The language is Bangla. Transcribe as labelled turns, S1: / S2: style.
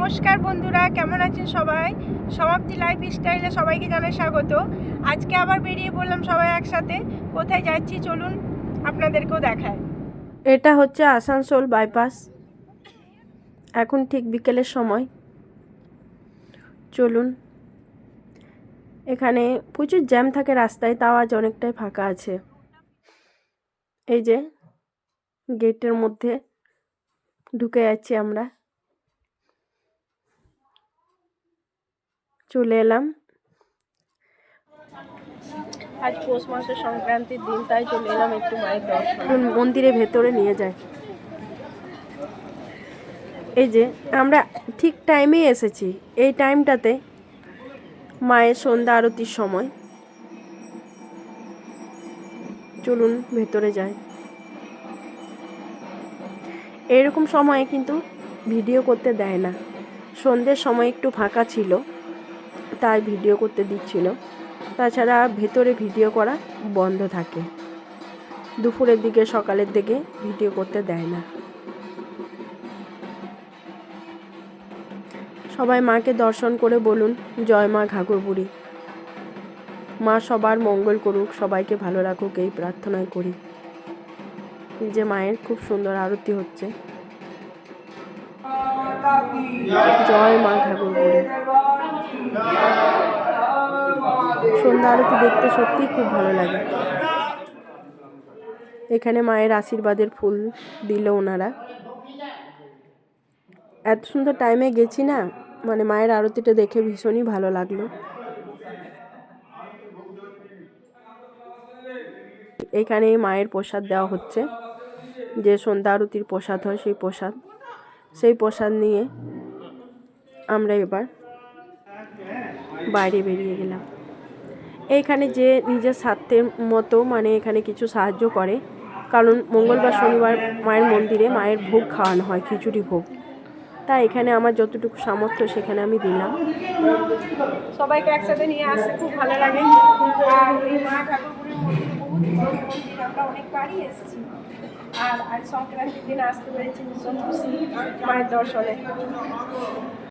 S1: নমস্কার বন্ধুরা, কেমন আছেন সবাই? সমাপ্তি লাইফস্টাইলে সবাইকে জানাই স্বাগত। আজকে আবার বেরিয়ে পড়লাম সবাই একসাথে। কোথায় যাচ্ছি চলুন আপনাদেরকেও দেখায়। এটা হচ্ছে আসানসোল বাইপাস। এখন ঠিক বিকেলের সময়। চলুন, এখানে প্রচুর জ্যাম থাকে রাস্তায়, তাও আজ অনেকটাই ফাঁকা আছে। এই যে গেটের মধ্যে ঢুকে যাচ্ছি আমরা, চলে এলাম। আজ পৌষ মাসের সংক্রান্তির দিন, তাই চলে এলাম একটু মায়ের দর্শন। মন্দিরের ভেতরে নিয়ে যায়। এই যে আমরা ঠিক টাইমে এসেছি। এই টাইমটাতে মায়ের সন্ধ্যা আরতির সময়। চলুন ভেতরে যাই। এরকম সময়ে কিন্তু ভিডিও করতে দেয় না। সন্ধ্যের সময় একটু ফাঁকা ছিল, তাই ভিডিও করতে দিচ্ছিল। তাছাড়া ভেতরে ভিডিও করা বন্ধ থাকে। দুপুরের দিকে, সকালের দিকে ভিডিও করতে দেয় না। সবাই মাকে দর্শন করে বলুন জয় মা ঘাগরবুড়ি। মা সবার মঙ্গল করুক, সবাইকে ভালো রাখুক, এই প্রার্থনাই করি। যে মায়ের খুব সুন্দর আরতি হচ্ছে। জয় মা ঘাগরবুড়ি। সন্ধ্যা আরতি দেখতে সত্যিই খুব ভালো লাগে। এখানে মায়ের আশীর্বাদের ফুল দিল ওনারা। এত সুন্দর টাইমে গেছি না, মানে মায়ের আরতিটা দেখে ভীষণই ভালো লাগলো। এখানে মায়ের প্রসাদ দেওয়া হচ্ছে, যে সন্ধ্যা আরতির প্রসাদ হয় সেই প্রসাদ নিয়ে আমরা এবার বাইরে বেরিয়ে গেলাম। এইখানে যে নিজের স্বার্থের মতো, মানে এখানে কিছু সাহায্য করে, কারণ মঙ্গলবার শনিবার মায়ের মন্দিরে মায়ের ভোগ খাওয়ানো হয়, খিচুড়ি ভোগ। তাই এখানে আমার যতটুকু সামর্থ্য সেখানে আমি দিলাম। সবাইকে একসাথে নিয়ে আসতে খুব ভালো লাগে। আর এই মা ঠাকুরপুরের মন্দিরে আমরা অনেকবারই এসেছি। আর আজ সংক্রান্তির দিন আসতে পেরেছি, ভীষণ খুশি মায়ের দর্শনে।